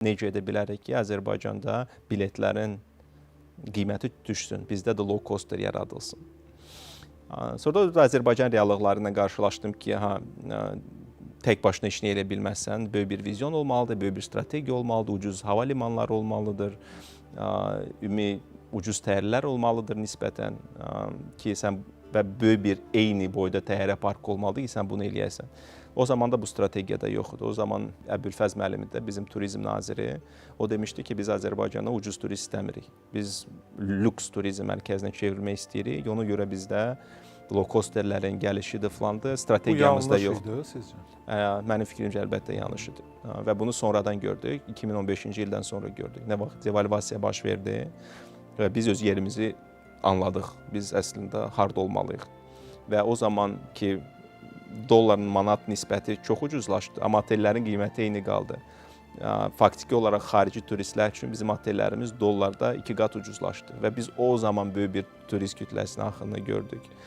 necə edə bilərik ki, Azərbaycanda biletlərin qiyməti düşsün, bizdə də low coster yaradılsın. Sonra da Azərbaycan reallıqları ilə qarşılaşdım ki, tək başına işini elə bilməzsən, böyük bir vizyon olmalıdır, böyük bir strategiya olmalıdır, ucuz hava limanları olmalıdır, ucuz təyyarələr olmalıdır nisbətən ki, sən və böyük bir eyni boyda təyyarə parkı olmalıdır ki, sən bunu eləyəsən. O zaman da bu strategiyada yoxdur. O zaman Əbülfəz müəllim də bizim turizm naziri, o demişdi ki, biz Azərbaycana ucuz turist istəmirik. Biz lüks turizm mərkəzinə çevrilmək istəyirik. Ona görə bizdə low-costerlərin gəlişidir filandır, strategiyamızda yoxdur. Bu yanlış idi sizcə? Mənim fikrimcə əlbəttə yanlış idi. Və bunu sonradan gördük, 2015-ci ildən sonra gördük. Nə vaxt devalvasiya baş verdi və biz öz yerimizi anladıq. Biz əslində harda olmalıyıq. Və o zaman ki, dolların manat nisbəti çox ucuzlaşdı, amma otellərin qiyməti eyni qaldı. Faktiki olaraq xarici turistlər üçün bizim otellərimiz dollarda 2 qat ucuzlaşdı və biz o zaman böyük bir turist kütləsinin axınını gördük.